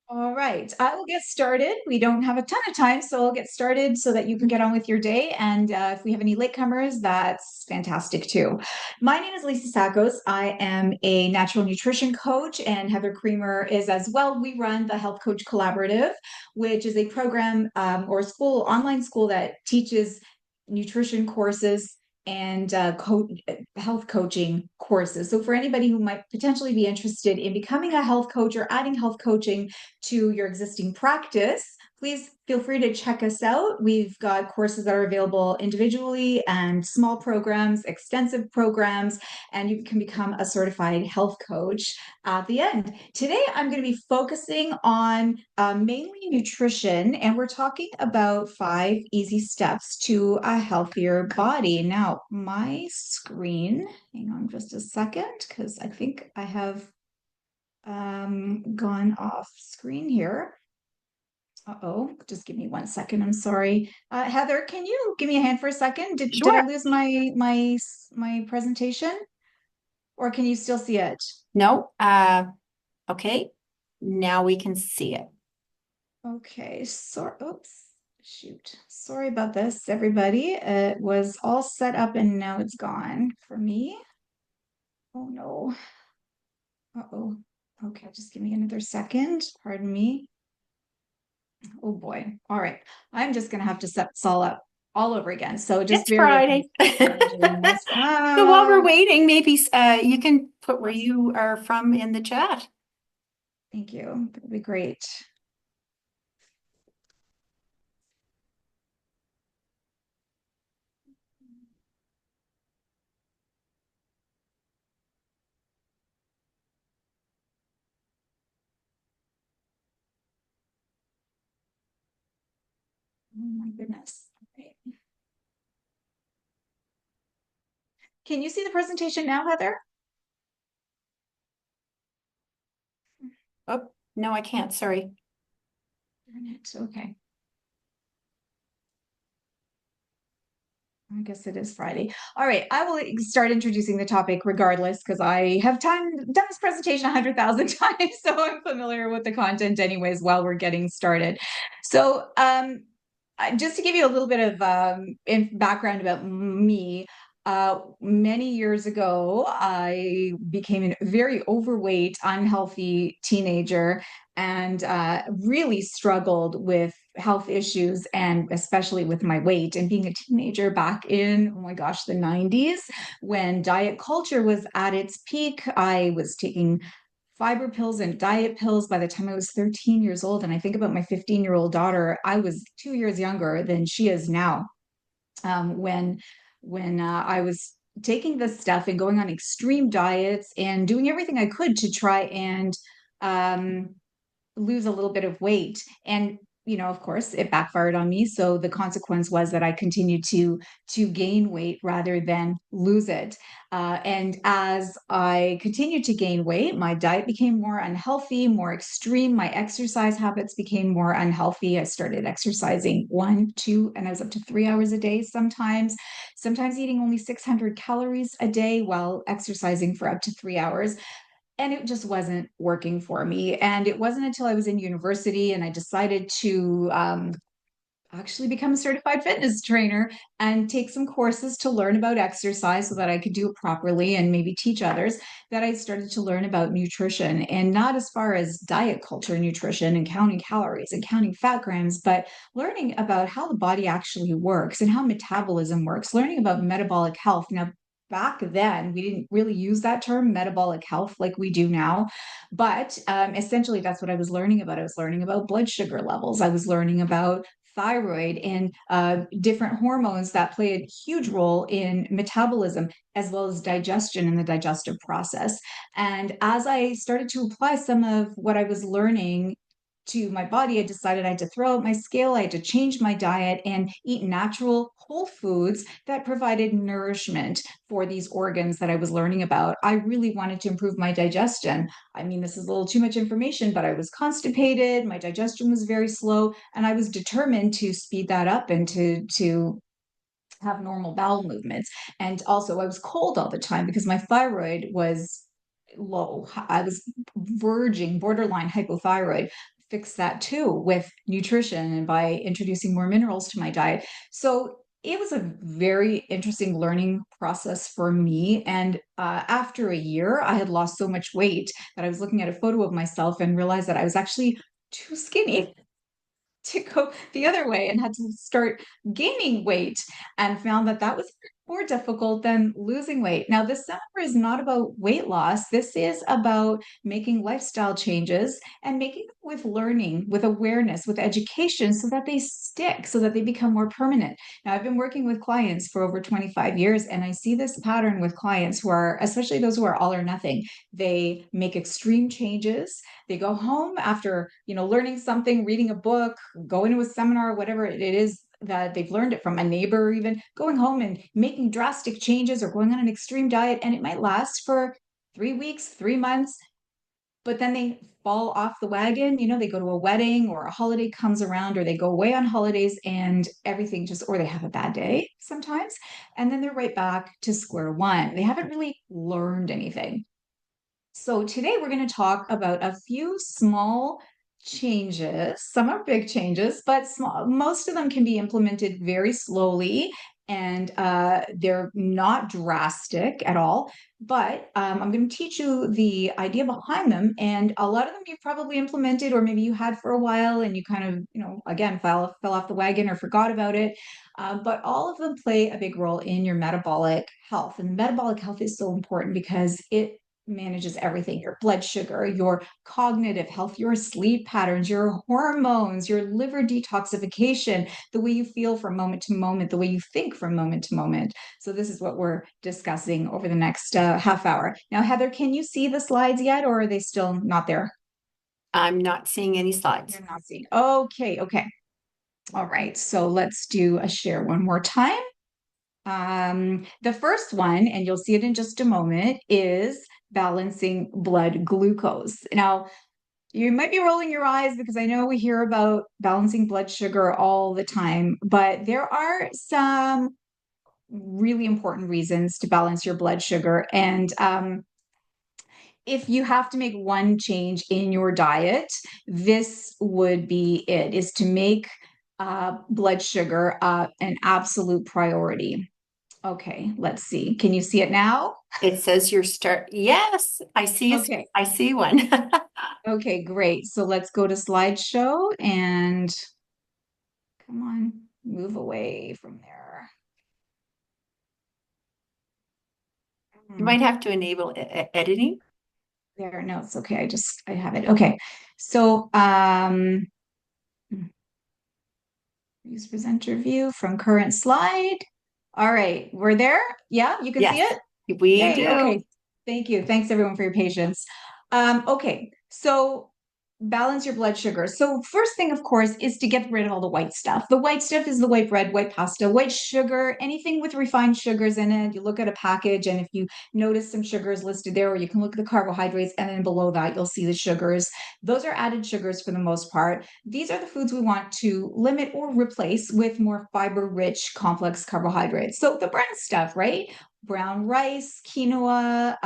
All right, I will get started. We don't have a ton of time, so I'll get started so that you can get on with your day. And if we have any latecomers, that's fantastic too. My name is Lisa Sackos. I am a natural nutrition coach, and Heather Creamer is as well. We run the Health Coach Collaborative, which is a program or a school, online school that teaches nutrition courses and health coaching courses. So, for anybody who might potentially be interested in becoming a health coach or adding health coaching to your existing practice, please feel free to check us out. We've got courses that are available individually and small programs, extensive programs, and you can become a certified health coach at the end. Today, I'm going to be focusing on mainly nutrition, and we're talking about 5 easy steps to a healthier body. Now, my screen, hang on just a second, because I think I have gone off screen here. Uh-oh, just give me 1 second. I'm sorry. Heather, can you give me a hand for a second? Did I Sure. lose my presentation, or can you still see it? No. Okay. Now we can see it. Okay, so oops, shoot. Sorry about this, everybody. It was all set up and now it's gone for me. Oh no. Uh-oh. Okay, just give me another second. Pardon me. Oh boy. All right. I'm just gonna have to set this all up all over again. So just It's bear with me Friday. while I'm doing this. So while we're waiting, maybe you can put where you are from in the chat. Thank you. That'd be great. Oh my goodness. Okay. Can you see the presentation now, Heather? Oh, no, I can't. Sorry. Darn it. Okay. I guess it is Friday. All right, I will start introducing the topic regardless because I have done this presentation 100,000 times, so I'm familiar with the content anyways while we're getting started. So, just to give you a little bit of background about me, many years ago, I became a very overweight, unhealthy teenager and really struggled with health issues and especially with my weight. And being a teenager back in, oh my gosh, the 90s, when diet culture was at its peak, I was taking fiber pills and diet pills by the time I was 13 years old. And I think about my 15-year-old daughter, I was 2 years younger than she is now. When I was taking this stuff and going on extreme diets and doing everything I could to try and um, lose a little bit of weight. And of course, it backfired on me. So the consequence was that I continued to gain weight rather than lose it. And as I continued to gain weight, my diet became more unhealthy, more extreme. My exercise habits became more unhealthy. I started exercising 1, 2, and I was up to 3 hours a day sometimes eating only 600 calories a day while exercising for up to 3 hours, and it just wasn't working for me. And it wasn't until I was in university and I decided to actually become a certified fitness trainer and take some courses to learn about exercise so that I could do it properly and maybe teach others, that I started to learn about nutrition, and not as far as diet culture nutrition and counting calories and counting fat grams, but learning about how the body actually works and how metabolism works, learning about metabolic health. Now, back then we didn't really use that term metabolic health like we do now, but essentially that's what I was learning about. I was learning about blood sugar levels, I was learning about thyroid and different hormones that play a huge role in metabolism as well as digestion and the digestive process. And as I started to apply some of what I was learning to my body, I decided I had to throw out my scale. I had to change my diet and eat natural whole foods that provided nourishment for these organs that I was learning about. I really wanted to improve my digestion. I mean, this is a little too much information, but I was constipated, my digestion was very slow, and I was determined to speed that up and to have normal bowel movements. And also, I was cold all the time because my thyroid was low. I was verging borderline hypothyroid fix that too with nutrition and by introducing more minerals to my diet. So it was a very interesting learning process for me. And after a year, I had lost so much weight that I was looking at a photo of myself and realized that I was actually too skinny to go the other way and had to start gaining weight and found that that was more difficult than losing weight. Now, this seminar is not about weight loss. This is about making lifestyle changes and making them with learning, with awareness, with education so that they stick, so that they become more permanent. Now, I've been working with clients for over 25 years, and I see this pattern with clients who are, especially those who are all or nothing. They make extreme changes. They go home after, learning something, reading a book, going to a seminar, whatever it is that they've learned it from a neighbor, or even going home and making drastic changes or going on an extreme diet. And it might last for 3 weeks, 3 months, but then they fall off the wagon. They go to a wedding or a holiday comes around, or they go away on holidays and everything just, or they have a bad day sometimes. And then they're right back to square one. They haven't really learned anything. So today we're going to talk about a few small changes. Some are big changes, but most of them can be implemented very slowly and they're not drastic at all. But I'm going to teach you the idea behind them. And a lot of them you've probably implemented, or maybe you had for a while and you kind of, again, fell off the wagon or forgot about it. But all of them play a big role in your metabolic health. And metabolic health is so important because it manages everything: your blood sugar, your cognitive health, your sleep patterns, your hormones, your liver detoxification, the way you feel from moment to moment, the way you think from moment to moment. So, this is what we're discussing over the next half hour. Now, Heather, can you see the slides yet, or are they still not there? I'm not seeing any slides. You're not seeing. Okay, okay. All right. So, let's do a share one more time. The first one, and you'll see it in just a moment, is balancing blood glucose. Now, you might be rolling your eyes because I know we hear about balancing blood sugar all the time, but there are some really important reasons to balance your blood sugar. And if you have to make one change in your diet, this would be it, is to make blood sugar an absolute priority. Okay, let's see. Can you see it now? It says Yes, I see. Okay. I see one. Okay, great. So let's go to slideshow and come on, move away from there. You might have to enable editing. There, no, it's okay. I have it. Okay. So, use presenter view from current slide. All right, we're there. Yeah, you can see Yes, it. we Yay. do. Okay. Thank you. Thanks everyone for your patience. Okay. So balance your blood sugar. So first thing, of course, is to get rid of all the white stuff. The white stuff is the white bread, white pasta, white sugar, anything with refined sugars in it. You look at a package, and if you notice some sugars listed there, or you can look at the carbohydrates, and then below that, you'll see the sugars. Those are added sugars for the most part. These are the foods we want to limit or replace with more fiber-rich, complex carbohydrates. So the brown stuff, right? Brown rice, quinoa,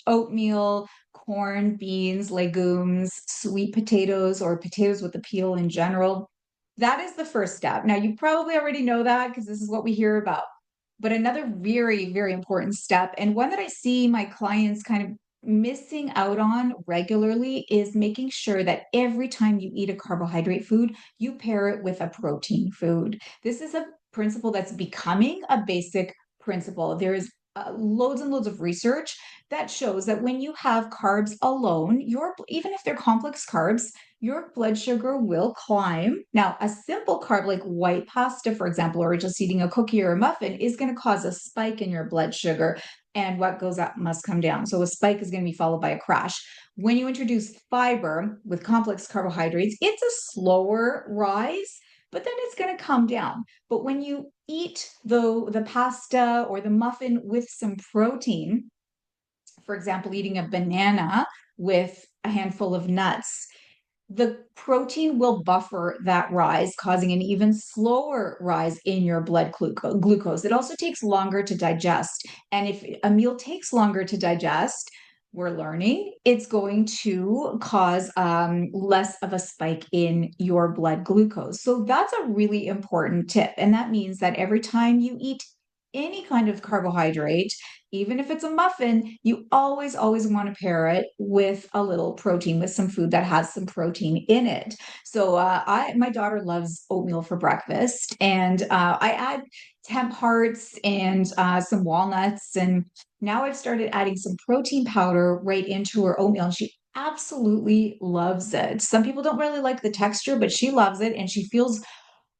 oatmeal, corn, beans, legumes, sweet potatoes, or potatoes with the peel in general. That is the first step. Now, you probably already know that because this is what we hear about. But another very, very important step, and one that I see my clients kind of missing out on regularly, is making sure that every time you eat a carbohydrate food, you pair it with a protein food. This is a principle that's becoming a basic principle. There is loads and loads of research that shows that when you have carbs alone, even if they're complex carbs, your blood sugar will climb. Now, a simple carb like white pasta, for example, or just eating a cookie or a muffin, is going to cause a spike in your blood sugar. And what goes up must come down. So a spike is going to be followed by a crash. When you introduce fiber with complex carbohydrates, it's a slower rise, but then it's going to come down. But when you eat the pasta or the muffin with some protein, for example, eating a banana with a handful of nuts, the protein will buffer that rise, causing an even slower rise in your blood glucose. It also takes longer to digest. And if a meal takes longer to digest, we're learning it's going to cause less of a spike in your blood glucose. So that's a really important tip. And that means that every time you eat any kind of carbohydrate, even if it's a muffin, you always, always want to pair it with a little protein, with some food that has some protein in it. So my daughter loves oatmeal for breakfast, and I add temp hearts and some walnuts, and now I've started adding some protein powder right into her oatmeal, and she absolutely loves it. Some people don't really like the texture, but she loves it, and she feels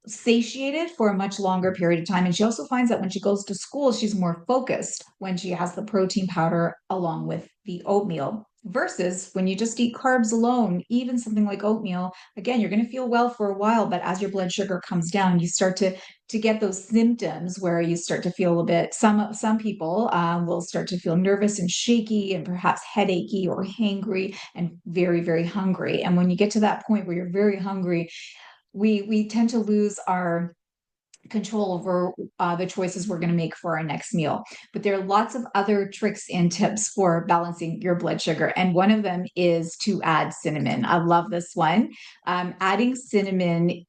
satiated for a much longer period of time. And she also finds that when she goes to school, she's more focused when she has the protein powder along with the oatmeal. Versus when you just eat carbs alone, even something like oatmeal, again, you're going to feel well for a while, but as your blood sugar comes down, you start to get those symptoms where you start to feel a bit. Some people will start to feel nervous and shaky, and perhaps headachy or hangry, and very, very hungry. And when you get to that point where you're very hungry, we tend to lose our control over the choices we're going to make for our next meal. But there are lots of other tricks and tips for balancing your blood sugar. And one of them is to add cinnamon. I love this one. Adding cinnamon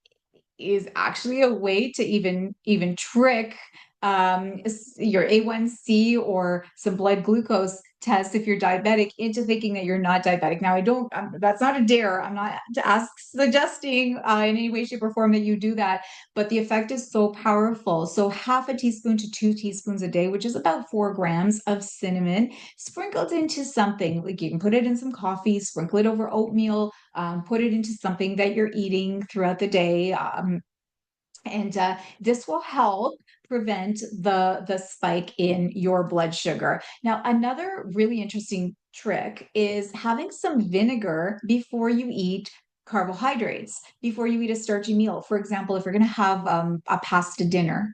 is actually a way to even trick your A1C or some blood glucose tests if you're diabetic into thinking that you're not diabetic. Now, I don't, that's not a dare. I'm not suggesting in any way, shape, or form that you do that, but the effect is so powerful. So, half a teaspoon to 2 teaspoons a day, which is about 4 grams of cinnamon, sprinkled into something. Like, you can put it in some coffee, sprinkle it over oatmeal, put it into something that you're eating throughout the day. And this will help prevent the spike in your blood sugar. Now, another really interesting trick is having some vinegar before you eat carbohydrates, before you eat a starchy meal. For example, if you're going to have a pasta dinner,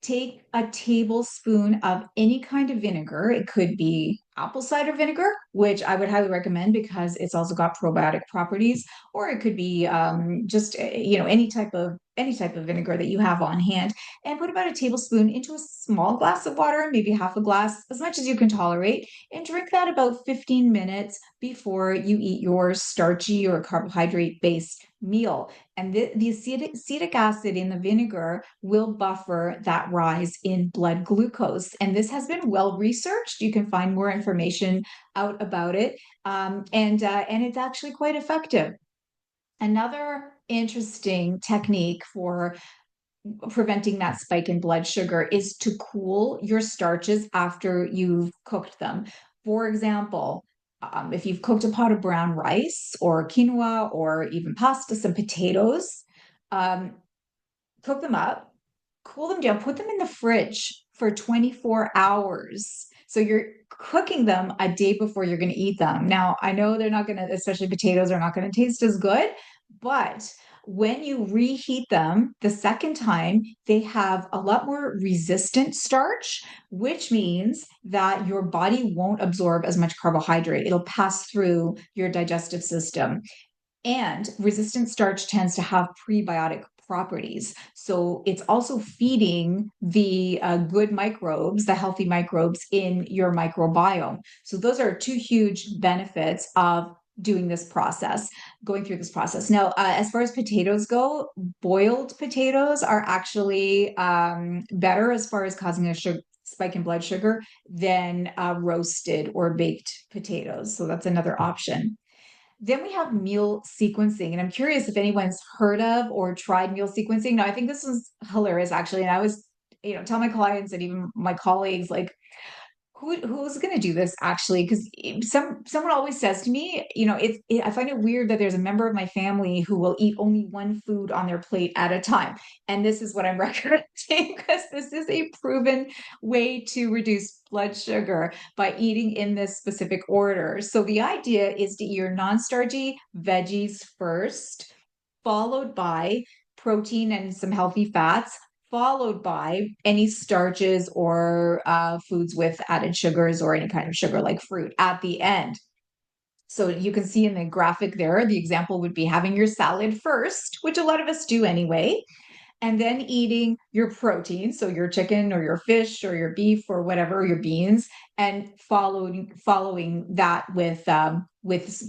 take a tablespoon of any kind of vinegar. It could be apple cider vinegar, which I would highly recommend because it's also got probiotic properties, or it could be just any type of vinegar that you have on hand, and put about a tablespoon into a small glass of water, maybe half a glass, as much as you can tolerate, and drink that about 15 minutes before you eat your starchy or carbohydrate based meal. And the acetic acid in the vinegar will buffer that rise in blood glucose. And this has been well researched. You can find more information out about it. And it's actually quite effective. Another interesting technique for preventing that spike in blood sugar is to cool your starches after you've cooked them. For example, if you've cooked a pot of brown rice or quinoa or even pasta, some potatoes, um, cook them up, cool them down, put them in the fridge for 24 hours. So you're cooking them a day before you're going to eat them. Now, I know they're not going to, especially potatoes, are not going to taste as good, but when you reheat them the second time, they have a lot more resistant starch, which means that your body won't absorb as much carbohydrate. It'll pass through your digestive system. And resistant starch tends to have prebiotic properties. So it's also feeding the good microbes, the healthy microbes in your microbiome. So those are two huge benefits of doing this process, going through this process. Now, as far as potatoes go, boiled potatoes are actually better as far as causing a spike in blood sugar than roasted or baked potatoes. So that's another option. Then we have meal sequencing, and I'm curious if anyone's heard of or tried meal sequencing. Now, I think this was hilarious actually, and I was, tell my clients and even my colleagues, like, who's going to do this actually? Because someone always says to me, I find it weird that there's a member of my family who will eat only one food on their plate at a time. And this is what I'm recommending, because this is a proven way to reduce blood sugar by eating in this specific order. So the idea is to eat your non-starchy veggies first, followed by protein and some healthy fats, followed by any starches or foods with added sugars or any kind of sugar like fruit at the end. So you can see in the graphic there, the example would be having your salad first, which a lot of us do anyway. and then eating your protein, so your chicken or your fish or your beef or whatever, your beans, and following that with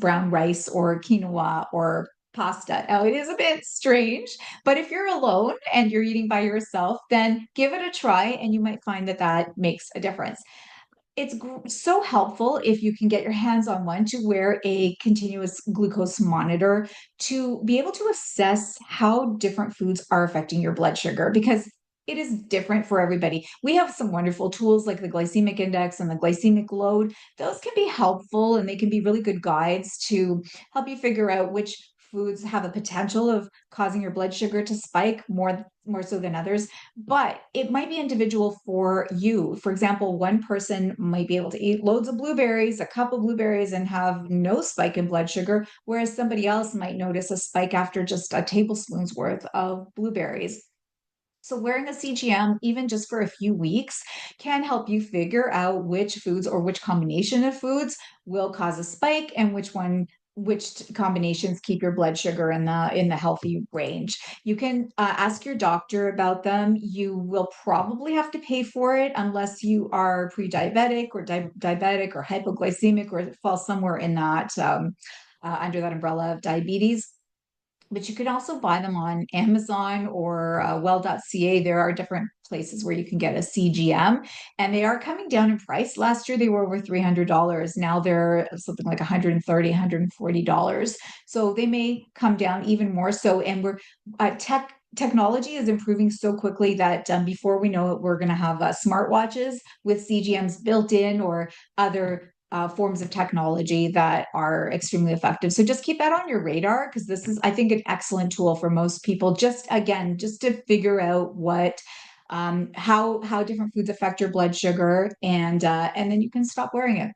brown rice or quinoa or pasta. Now, it is a bit strange, but if you're alone and you're eating by yourself, then give it a try and you might find that that makes a difference. It's so helpful if you can get your hands on one to wear a continuous glucose monitor to be able to assess how different foods are affecting your blood sugar because it is different for everybody. We have some wonderful tools like the glycemic index and the glycemic load. Those can be helpful and they can be really good guides to help you figure out which foods have a potential of causing your blood sugar to spike more so than others, but it might be individual for you. For example, one person might be able to eat loads of blueberries, a cup of blueberries, and have no spike in blood sugar, whereas somebody else might notice a spike after just a tablespoon's worth of blueberries. So, wearing a CGM, even just for a few weeks, can help you figure out which foods or which combination of foods will cause a spike and which combinations keep your blood sugar in the healthy range. You can ask your doctor about them. You will probably have to pay for it unless you are pre-diabetic or diabetic or hypoglycemic or fall somewhere in that under that umbrella of diabetes, but you can also buy them on Amazon or well.ca. There are different places where you can get a CGM, and they are coming down in price. Last year they were over $300. Now they're something like $130, $140. So they may come down even more so. And we're technology is improving so quickly that before we know it, we're going to have smartwatches with CGMs built in or other forms of technology that are extremely effective. So just keep that on your radar because this is, I think, an excellent tool for most people. Just again, just to figure out what how different foods affect your blood sugar, and then you can stop wearing it.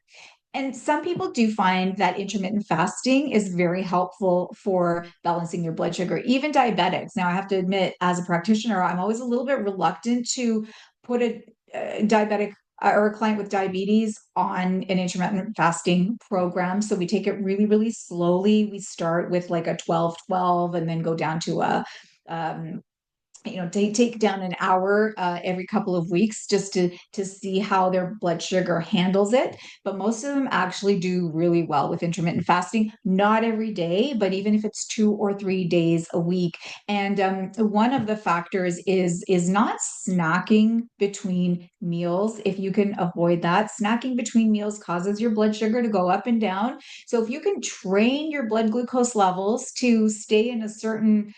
And some people do find that intermittent fasting is very helpful for balancing your blood sugar, even diabetics. Now, I have to admit, as a practitioner, I'm always a little bit reluctant to put a diabetic or a client with diabetes on an intermittent fasting program. So we take it really, really slowly. We start with like a 12-12 and then go down to a um, take down an hour every couple of weeks just to see how their blood sugar handles it. But most of them actually do really well with intermittent fasting, not every day, but even if it's 2 or 3 days a week. And one of the factors is not snacking between meals. If you can avoid that, snacking between meals causes your blood sugar to go up and down. So if you can train your blood glucose levels to stay in a certain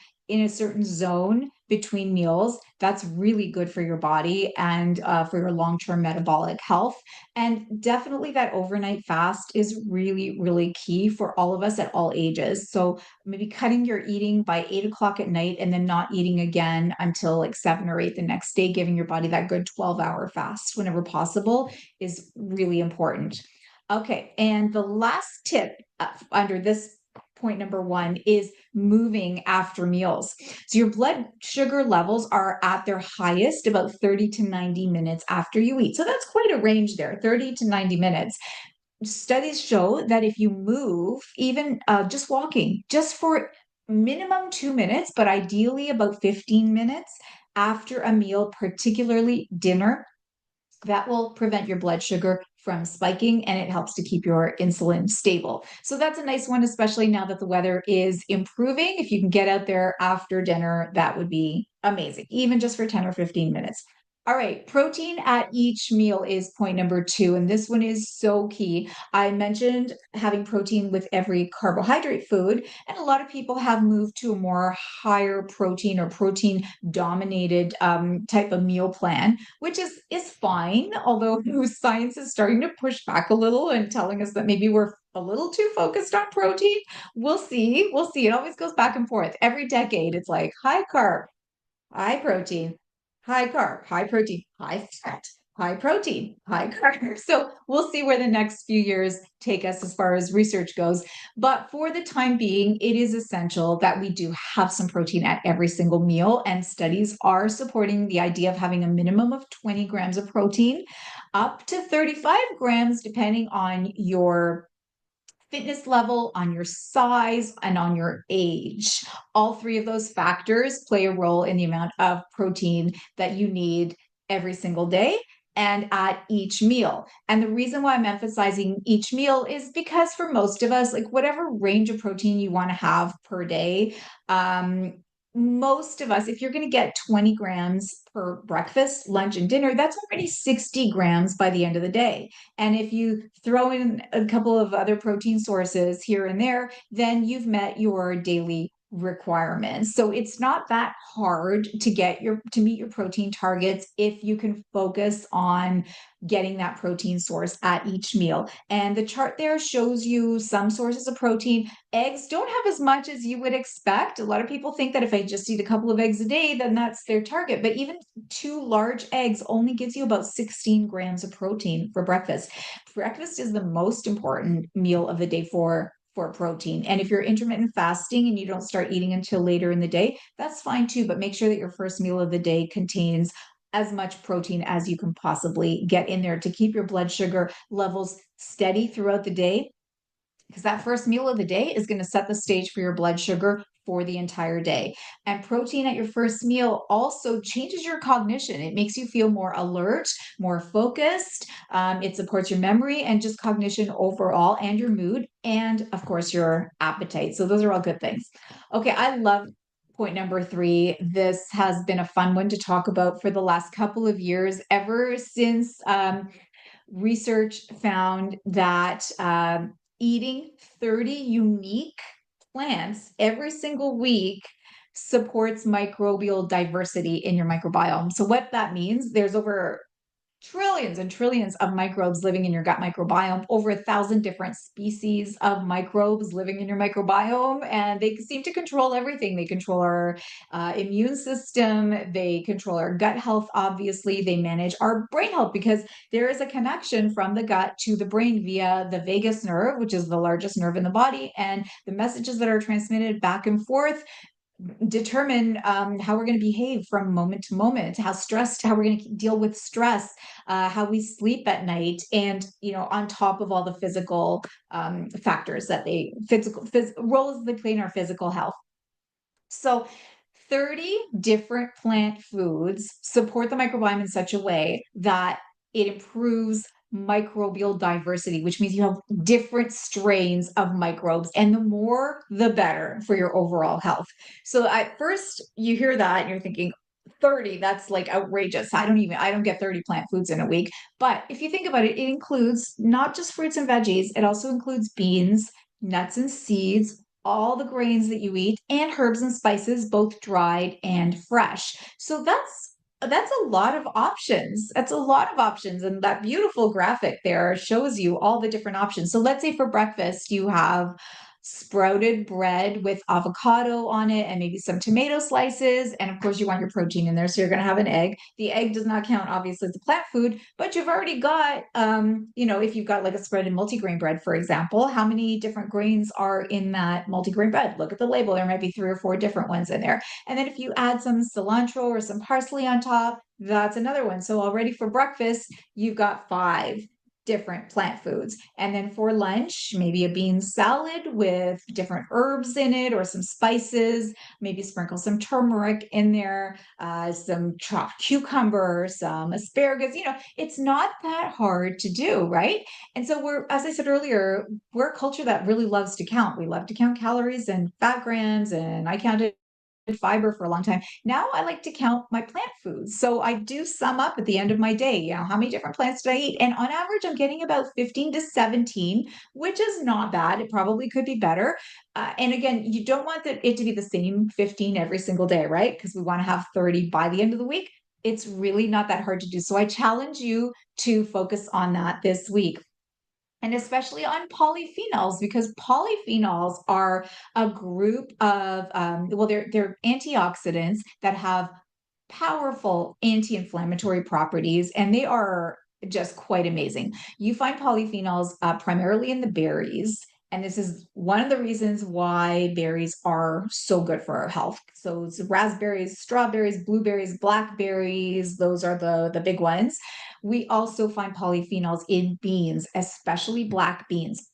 zone between meals, that's really good for your body and for your long-term metabolic health. And definitely that overnight fast is really, really key for all of us at all ages. So maybe cutting your eating by 8 o'clock at night and then not eating again until like 7 or 8 the next day, giving your body that good 12-hour fast whenever possible is really important. Okay, and the last tip under this point number one is moving after meals. So your blood sugar levels are at their highest about 30 to 90 minutes after you eat. So that's quite a range there, 30 to 90 minutes. Studies show that if you move, even just walking, just for minimum 2 minutes, but ideally about 15 minutes after a meal, particularly dinner, that will prevent your blood sugar from spiking and it helps to keep your insulin stable. So that's a nice one, especially now that the weather is improving. If you can get out there after dinner, that would be amazing, even just for 10 or 15 minutes. All right, protein at each meal is point number two. And this one is so key. I mentioned having protein with every carbohydrate food, and a lot of people have moved to a more higher protein or protein dominated type of meal plan, which is fine. Although science is starting to push back a little and telling us that maybe we're a little too focused on protein. We'll see. We'll see. It always goes back and forth. Every decade, it's like high carb, high protein, high carb, high protein, high fat, high protein, high carb. So we'll see where the next few years take us as far as research goes. But for the time being, it is essential that we do have some protein at every single meal. And studies are supporting the idea of having a minimum of 20 grams of protein, up to 35 grams, depending on your fitness level, on your size, and on your age. All three of those factors play a role in the amount of protein that you need every single day and at each meal. And the reason why I'm emphasizing each meal is because for most of us, like whatever range of protein you want to have per day, um, most of us, if you're going to get 20 grams per breakfast, lunch, and dinner, that's already 60 grams by the end of the day. And if you throw in a couple of other protein sources here and there, then you've met your daily requirements. So it's not that hard to meet your protein targets if you can focus on getting that protein source at each meal. And the chart there shows you some sources of protein. Eggs don't have as much as you would expect. A lot of people think that if I just eat a couple of eggs a day, then that's their target. But even two large eggs only gives you about 16 grams of protein for breakfast. Breakfast is the most important meal of the day for protein. And if you're intermittent fasting and you don't start eating until later in the day, that's fine too. But make sure that your first meal of the day contains as much protein as you can possibly get in there to keep your blood sugar levels steady throughout the day, because that first meal of the day is going to set the stage for your blood sugar for the entire day. And protein at your first meal also changes your cognition. It makes you feel more alert, more focused. It supports your memory and just cognition overall, and your mood, and of course, your appetite. So, those are all good things. Okay, I love point number three. This has been a fun one to talk about for the last couple of years, ever since research found that eating 30 unique plants every single week supports microbial diversity in your microbiome. So, what that means, there's over trillions and trillions of microbes living in your gut microbiome, over 1,000 different species of microbes living in your microbiome, and they seem to control everything. They control our immune system, they control our gut health, obviously, they manage our brain health because there is a connection from the gut to the brain via the vagus nerve, which is the largest nerve in the body, and the messages that are transmitted back and forth determine how we're going to behave from moment to moment, how we're going to deal with stress, how we sleep at night, and on top of all the physical factors that roles they play in our physical health. So 30 different plant foods support the microbiome in such a way that it improves microbial diversity, which means you have different strains of microbes, and the more, the better for your overall health. So at first you hear that and you're thinking, 30, that's like outrageous. I don't get 30 plant foods in a week. But if you think about it, it includes not just fruits and veggies, it also includes beans, nuts and seeds, all the grains that you eat, and herbs and spices, both dried and fresh. So that's a lot of options. That's a lot of options. And that beautiful graphic there shows you all the different options. So let's say for breakfast, you have sprouted bread with avocado on it and maybe some tomato slices. And of course, you want your protein in there. So you're going to have an egg. The egg does not count, obviously, as a plant food, but you've already got, if you've got like a spread in multigrain bread, for example, how many different grains are in that multigrain bread? Look at the label. There might be 3 or 4 different ones in there. And then if you add some cilantro or some parsley on top, that's another one. So already for breakfast, you've got 5 different plant foods. And then for lunch, maybe a bean salad with different herbs in it or some spices, maybe sprinkle some turmeric in there, some chopped cucumber, some asparagus. It's not that hard to do, right? And so as I said earlier, we're a culture that really loves to count. We love to count calories and fat grams, and I counted fiber for a long time. Now I like to count my plant foods. So I do sum up at the end of my day, how many different plants did I eat? And on average, I'm getting about 15 to 17, which is not bad. It probably could be better. And again, you don't want it to be the same 15 every single day, right? Because we want to have 30 by the end of the week. It's really not that hard to do. So I challenge you to focus on that this week, and especially on polyphenols, because polyphenols are a group of they're antioxidants that have powerful anti-inflammatory properties, and they are just quite amazing. You find polyphenols primarily in the berries, and this is one of the reasons why berries are so good for our health. So it's raspberries, strawberries, blueberries, blackberries, those are the big ones. We also find polyphenols in beans, especially black beans.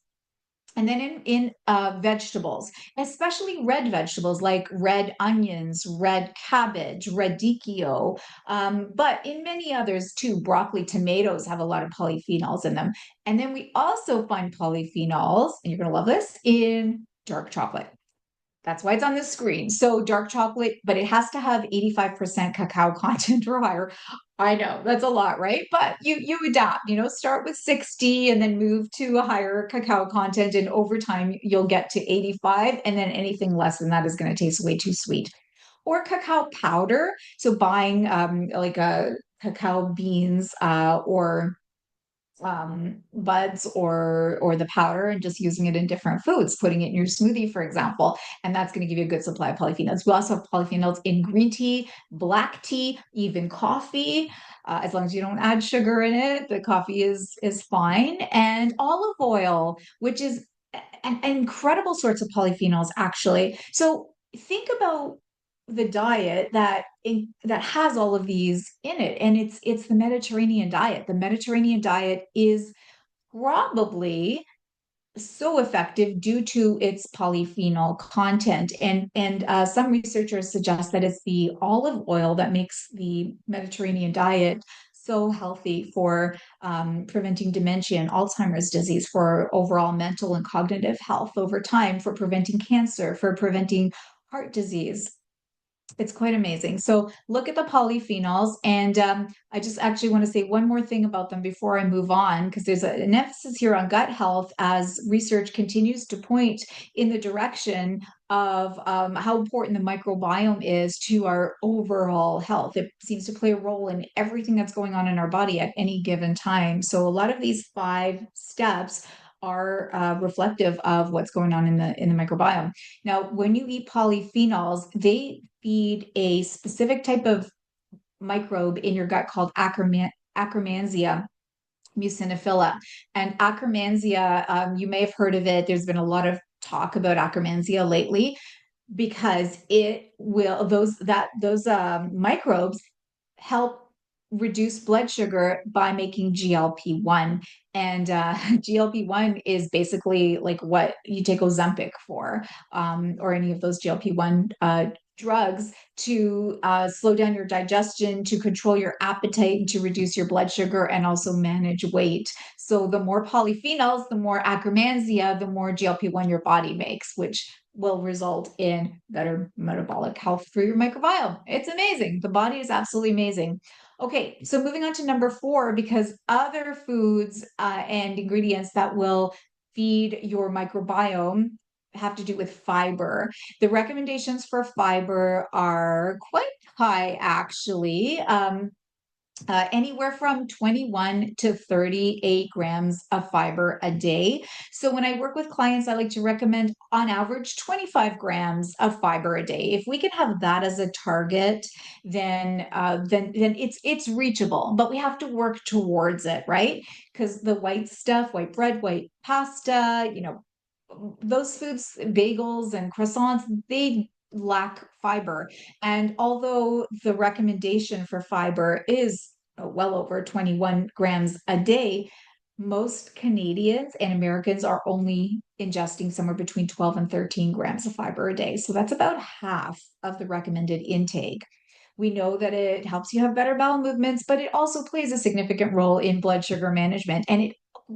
And then in vegetables, especially red vegetables like red onions, red cabbage, radicchio, but in many others too, broccoli, tomatoes have a lot of polyphenols in them. And then we also find polyphenols, and you're going to love this, in dark chocolate. That's why it's on the screen. So dark chocolate, but it has to have 85% cacao content or higher. I know that's a lot, right? But you adapt, start with 60 and then move to a higher cacao content. And over time, you'll get to 85. And then anything less than that is going to taste way too sweet. Or cacao powder. So buying like a cacao beans or buds or the powder and just using it in different foods, putting it in your smoothie, for example. And that's going to give you a good supply of polyphenols. We also have polyphenols in green tea, black tea, even coffee. As long as you don't add sugar in it, the coffee is fine. And olive oil, which is an incredible sorts of polyphenols, actually. So think about the diet that has all of these in it, and it's the Mediterranean diet. The Mediterranean diet is probably so effective due to its polyphenol content, and some researchers suggest that it's the olive oil that makes the Mediterranean diet so healthy for preventing dementia and Alzheimer's disease, for overall mental and cognitive health over time, for preventing cancer, for preventing heart disease. It's quite amazing. So look at the polyphenols, and I just actually want to say one more thing about them before I move on, because there's an emphasis here on gut health as research continues to point in the direction of how important the microbiome is to our overall health. It seems to play a role in everything that's going on in our body at any given time. So a lot of these 5 steps are reflective of what's going on in the microbiome. Now, when you eat polyphenols, they feed a specific type of microbe in your gut called Akkermansia muciniphila. And Akkermansia, you may have heard of it. There's been a lot of talk about Akkermansia lately because it will those microbes help reduce blood sugar by making GLP-1. And GLP-1 is basically like what you take Ozempic for, or any of those GLP-1 drugs to slow down your digestion, to control your appetite, and to reduce your blood sugar, and also manage weight. So the more polyphenols, the more Akkermansia, the more GLP-1 your body makes, which will result in better metabolic health for your microbiome. It's amazing. The body is absolutely amazing. Okay, so moving on to number 4, because other foods and ingredients that will feed your microbiome have to do with fiber. The recommendations for fiber are quite high, actually. Anywhere from 21 to 38 grams of fiber a day. So when I work with clients, I like to recommend on average 25 grams of fiber a day. If we can have that as a target, then it's reachable, but we have to work towards it, right? Because the white stuff, white bread, white pasta, those foods, bagels and croissants, they lack fiber. And although the recommendation for fiber is well over 21 grams a day, most Canadians and Americans are only ingesting somewhere between 12 and 13 grams of fiber a day. So that's about half of the recommended intake. We know that it helps you have better bowel movements, but it also plays a significant role in blood sugar management. And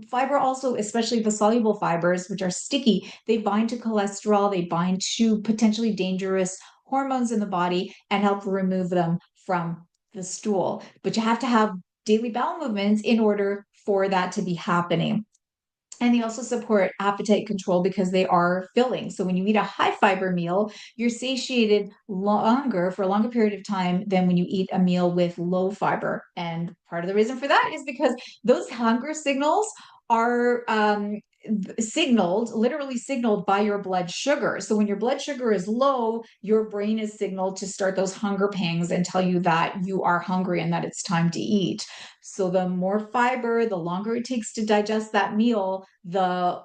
fiber also, especially the soluble fibers, which are sticky, they bind to cholesterol, they bind to potentially dangerous hormones in the body and help remove them from the stool. But you have to have daily bowel movements in order for that to be happening. And they also support appetite control because they are filling. So when you eat a high fiber meal, you're satiated longer for a longer period of time than when you eat a meal with low fiber. And part of the reason for that is because those hunger signals are literally signaled by your blood sugar. So when your blood sugar is low, your brain is signaled to start those hunger pangs and tell you that you are hungry and that it's time to eat. So the more fiber, the longer it takes to digest that meal, the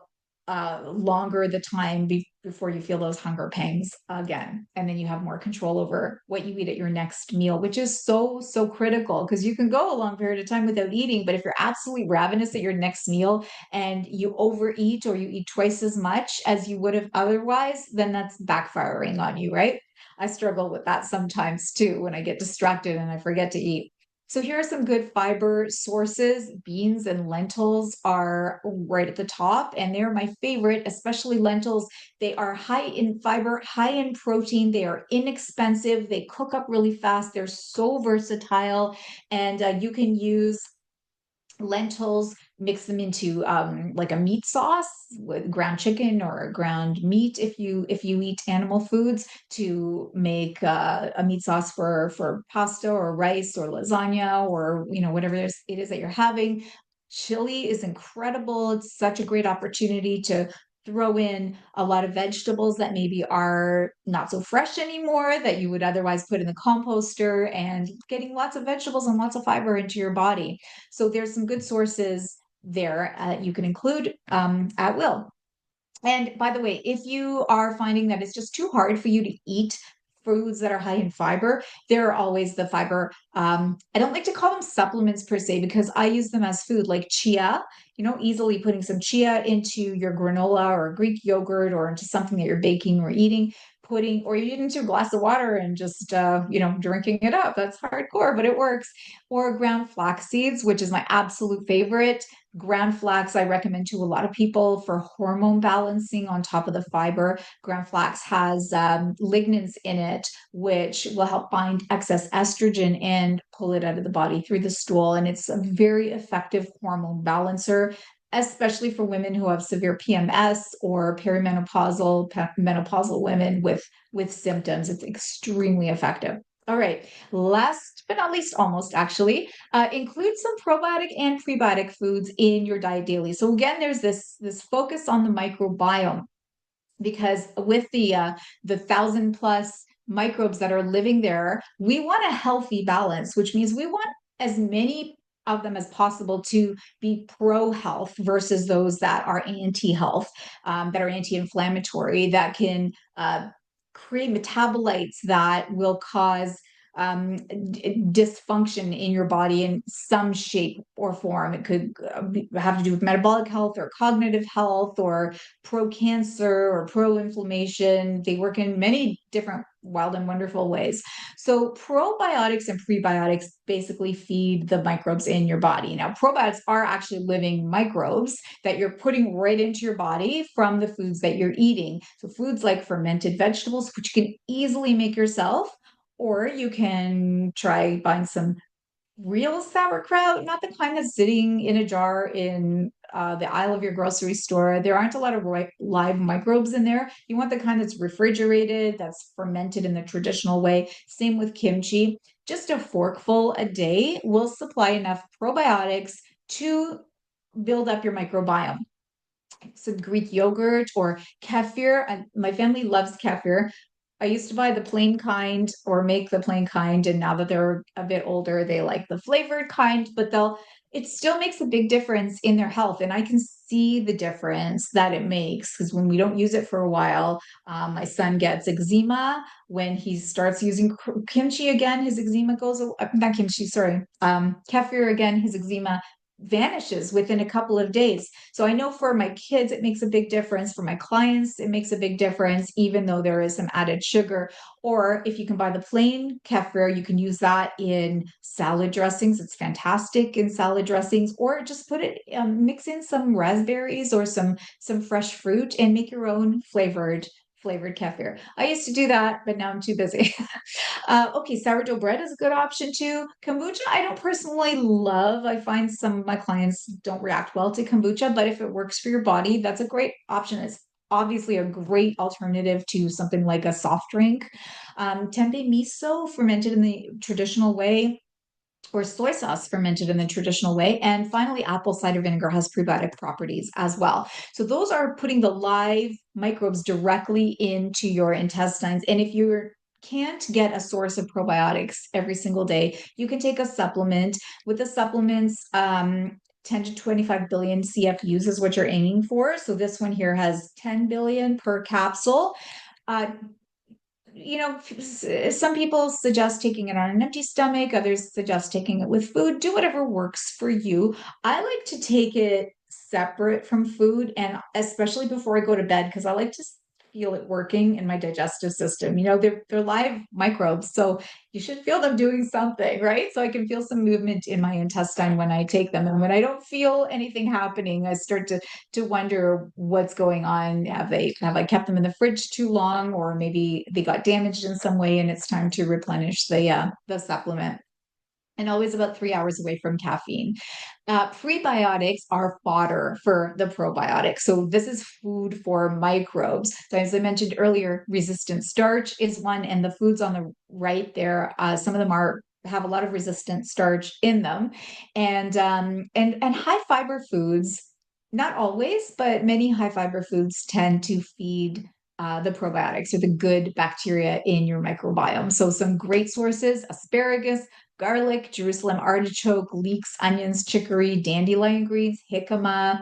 longer the time before you feel those hunger pangs again. And then you have more control over what you eat at your next meal, which is so, so critical because you can go a long period of time without eating. But if you're absolutely ravenous at your next meal and you overeat or you eat twice as much as you would have otherwise, then that's backfiring on you, right? I struggle with that sometimes too when I get distracted and I forget to eat. So here are some good fiber sources. Beans and lentils are right at the top, and they're my favorite, especially lentils. They are high in fiber, high in protein. They are inexpensive. They cook up really fast. They're so versatile, and you can use lentils, mix them into like a meat sauce with ground chicken or ground meat if you eat animal foods to make a meat sauce for pasta or rice or lasagna or whatever it is that you're having. Chili is incredible. It's such a great opportunity to throw in a lot of vegetables that maybe are not so fresh anymore that you would otherwise put in the composter, and getting lots of vegetables and lots of fiber into your body. So there's some good sources there you can include at will. And by the way, if you are finding that it's just too hard for you to eat foods that are high in fiber, there are always the fiber. I don't like to call them supplements per se because I use them as food, like chia. Easily putting some chia into your granola or Greek yogurt or into something that you're baking or eating, or you into a glass of water and just drinking it up. That's hardcore, but it works. Or ground flax seeds, which is my absolute favorite. Ground flax, I recommend to a lot of people for hormone balancing on top of the fiber. Ground flax has lignans in it, which will help bind excess estrogen and pull it out of the body through the stool. And it's a very effective hormone balancer, especially for women who have severe PMS or menopausal women with symptoms. It's extremely effective. All right. Last but not least, almost actually, include some probiotic and prebiotic foods in your diet daily. So again, there's this focus on the microbiome because with the 1,000+ microbes that are living there, we want a healthy balance, which means we want as many of them as possible to be pro health versus those that are anti health, that are anti inflammatory, that can create metabolites that will cause dysfunction in your body in some shape or form. It could have to do with metabolic health or cognitive health or pro cancer or pro inflammation. They work in many different wild and wonderful ways. So probiotics and prebiotics basically feed the microbes in your body. Now, probiotics are actually living microbes that you're putting right into your body from the foods that you're eating. So foods like fermented vegetables, which you can easily make yourself, or you can try buying some real sauerkraut, not the kind that's sitting in a jar in the aisle of your grocery store. There aren't a lot of live microbes in there. You want the kind that's refrigerated, that's fermented in the traditional way. Same with kimchi. Just a forkful a day will supply enough probiotics to build up your microbiome. Some Greek yogurt or kefir. My family loves kefir. I used to buy the plain kind or make the plain kind, and now that they're a bit older, they like the flavored kind, but it still makes a big difference in their health. And I can see the difference that it makes because when we don't use it for a while, my son gets eczema. When he starts using kimchi again, his eczema goes away. Not kimchi, sorry. Kefir again, his eczema vanishes within a couple of days. So I know for my kids, it makes a big difference. For my clients, it makes a big difference, even though there is some added sugar. Or if you can buy the plain kefir, you can use that in salad dressings. It's fantastic in salad dressings, or just mix in some raspberries or some fresh fruit and make your own flavored kefir. I used to do that, but now I'm too busy. Okay, sourdough bread is a good option too. Kombucha, I don't personally love. I find some of my clients don't react well to kombucha, but if it works for your body, that's a great option. It's obviously a great alternative to something like a soft drink. Tempeh miso, fermented in the traditional way, or soy sauce fermented in the traditional way. And finally, apple cider vinegar has prebiotic properties as well. So those are putting the live microbes directly into your intestines. And if you can't get a source of probiotics every single day, you can take a supplement. With the supplements, 10 to 25 billion CFUs is what you're aiming for. So this one here has 10 billion per capsule. Uh, some people suggest taking it on an empty stomach, others suggest taking it with food. Do whatever works for you. I like to take it separate from food, and especially before I go to bed, because I like to feel it working in my digestive system. They're live microbes, so you should feel them doing something, right? So I can feel some movement in my intestine when I take them. And when I don't feel anything happening, I start to wonder what's going on. Have I kept them in the fridge too long, or maybe they got damaged in some way, and it's time to replenish the supplement. And always about 3 hours away from caffeine. Prebiotics are fodder for the probiotics. So this is food for microbes. So as I mentioned earlier, resistant starch is one, and the foods on the right there, some of them have a lot of resistant starch in them, and high fiber foods. Not always, but many high fiber foods tend to feed the probiotics or the good bacteria in your microbiome. So some great sources: asparagus, garlic, Jerusalem artichoke, leeks, onions, chicory, dandelion greens, jicama.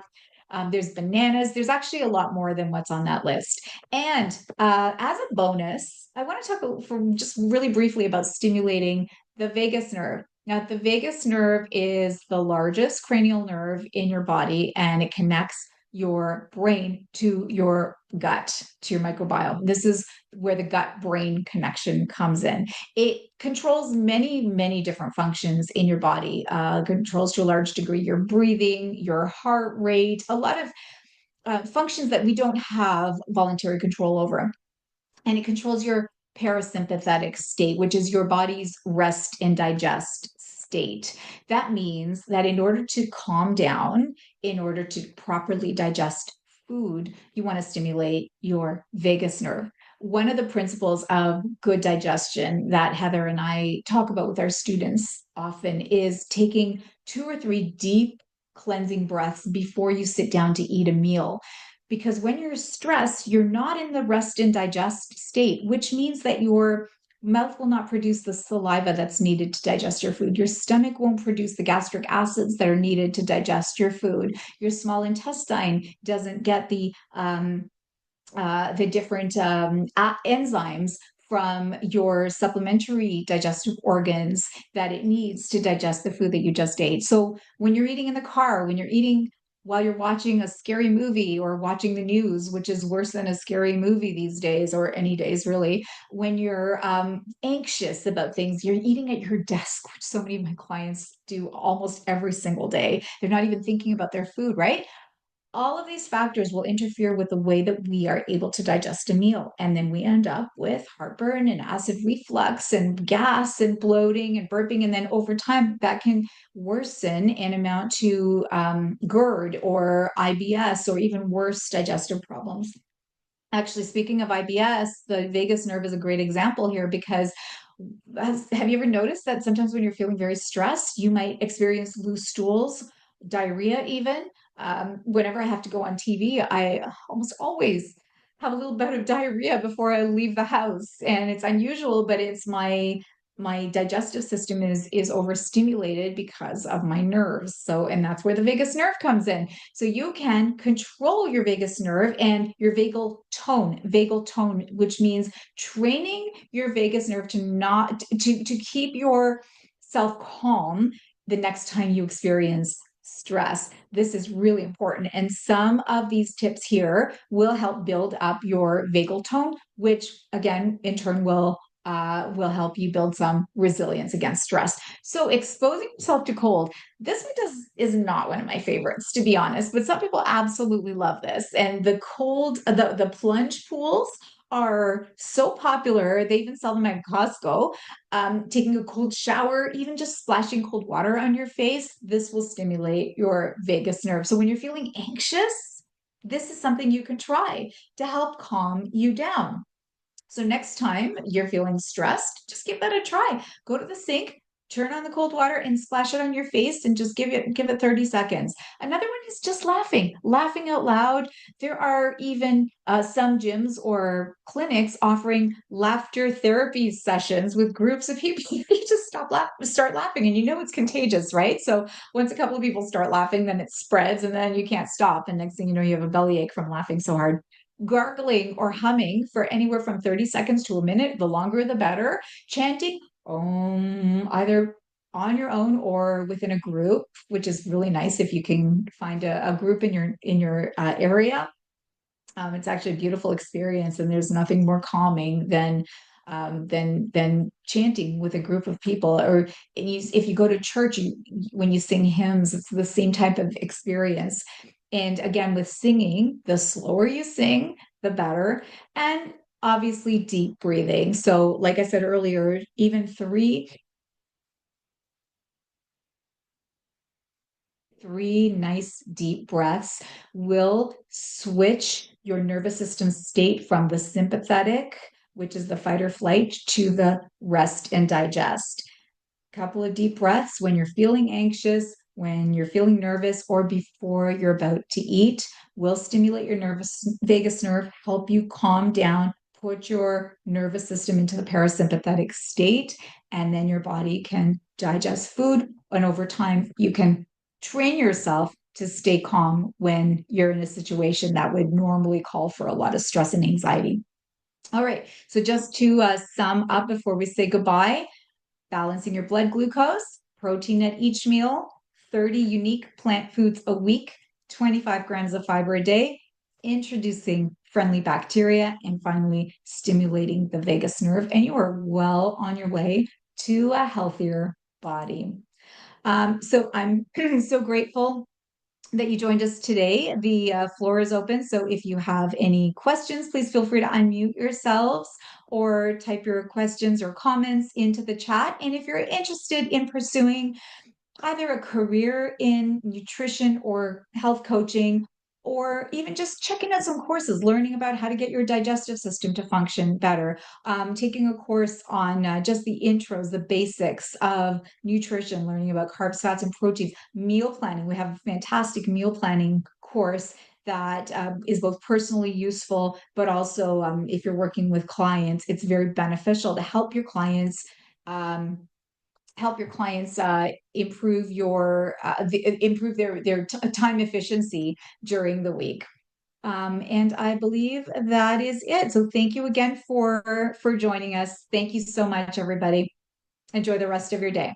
There's bananas. There's actually a lot more than what's on that list. And as a bonus, I want to talk for just really briefly about stimulating the vagus nerve. Now, the vagus nerve is the largest cranial nerve in your body, and it connects your brain to your gut, to your microbiome. This is where the gut brain connection comes in. It controls many, many different functions in your body, controls to a large degree your breathing, your heart rate, a lot of functions that we don't have voluntary control over. And it controls your parasympathetic state, which is your body's rest and digest state. That means that in order to calm down, in order to properly digest food, you want to stimulate your vagus nerve. One of the principles of good digestion that Heather and I talk about with our students often is taking 2 or 3 deep cleansing breaths before you sit down to eat a meal. Because when you're stressed, you're not in the rest and digest state, which means that your mouth will not produce the saliva that's needed to digest your food. Your stomach won't produce the gastric acids that are needed to digest your food. Your small intestine doesn't get the different enzymes from your supplementary digestive organs that it needs to digest the food that you just ate. So when you're eating in the car, when you're eating while you're watching a scary movie or watching the news, which is worse than a scary movie these days, or any days really, when you're anxious about things, you're eating at your desk, which so many of my clients do almost every single day. They're not even thinking about their food, right? All of these factors will interfere with the way that we are able to digest a meal. And then we end up with heartburn and acid reflux and gas and bloating and burping. And then over time, that can worsen and amount to GERD or IBS or even worse digestive problems. Actually, speaking of IBS, the vagus nerve is a great example here because have you ever noticed that sometimes when you're feeling very stressed, you might experience loose stools, diarrhea, even? Whenever I have to go on TV, I almost always have a little bout of diarrhea before I leave the house. And it's unusual, but it's my digestive system is overstimulated because of my nerves. So, and that's where the vagus nerve comes in. So you can control your vagus nerve and your vagal tone, which means training your vagus nerve to keep yourself calm the next time you experience stress. This is really important. And some of these tips here will help build up your vagal tone, which again, in turn will help you build some resilience against stress. So exposing yourself to cold, this one is not one of my favorites, to be honest, but some people absolutely love this. And the plunge pools are so popular. They even sell them at Costco. Taking a cold shower, even just splashing cold water on your face, this will stimulate your vagus nerve. So when you're feeling anxious, this is something you can try to help calm you down. So next time you're feeling stressed, just give that a try. Go to the sink, turn on the cold water and splash it on your face and just give it 30 seconds. Another one is just laughing out loud. There are even some gyms or clinics offering laughter therapy sessions with groups of people. You just start laughing, and you know it's contagious, right? So once a couple of people start laughing, then it spreads, and then you can't stop. And next thing you know, you have a bellyache from laughing so hard. Gargling or humming for anywhere from 30 seconds to a minute, the longer the better. Chanting either on your own or within a group, which is really nice if you can find a group in your area. It's actually a beautiful experience, and there's nothing more calming than chanting with a group of people. Or if you go to church, when you sing hymns, it's the same type of experience. And again, with singing, the slower you sing, the better. And obviously, deep breathing. So, like I said earlier, even three nice deep breaths will switch your nervous system state from the sympathetic, which is the fight or flight, to the rest and digest. Couple of deep breaths when you're feeling anxious, when you're feeling nervous, or before you're about to eat will stimulate your nervous vagus nerve, help you calm down, put your nervous system into the parasympathetic state, and then your body can digest food. And over time, you can train yourself to stay calm when you're in a situation that would normally call for a lot of stress and anxiety. All right. So just to sum up before we say goodbye, balancing your blood glucose, protein at each meal, 30 unique plant foods a week, 25 grams of fiber a day, introducing friendly bacteria, and finally stimulating the vagus nerve. And you are well on your way to a healthier body. So I'm so grateful that you joined us today. The floor is open. So if you have any questions, please feel free to unmute yourselves or type your questions or comments into the chat. And if you're interested in pursuing either a career in nutrition or health coaching, or even just checking out some courses, learning about how to get your digestive system to function better, taking a course on just the intros, the basics of nutrition, learning about carbs, fats, and proteins, meal planning. We have a fantastic meal planning course that is both personally useful, but also if you're working with clients, it's very beneficial to um, help your clients improve their time efficiency during the week. And I believe that is it. So thank you again for joining us. Thank you so much, everybody. Enjoy the rest of your day.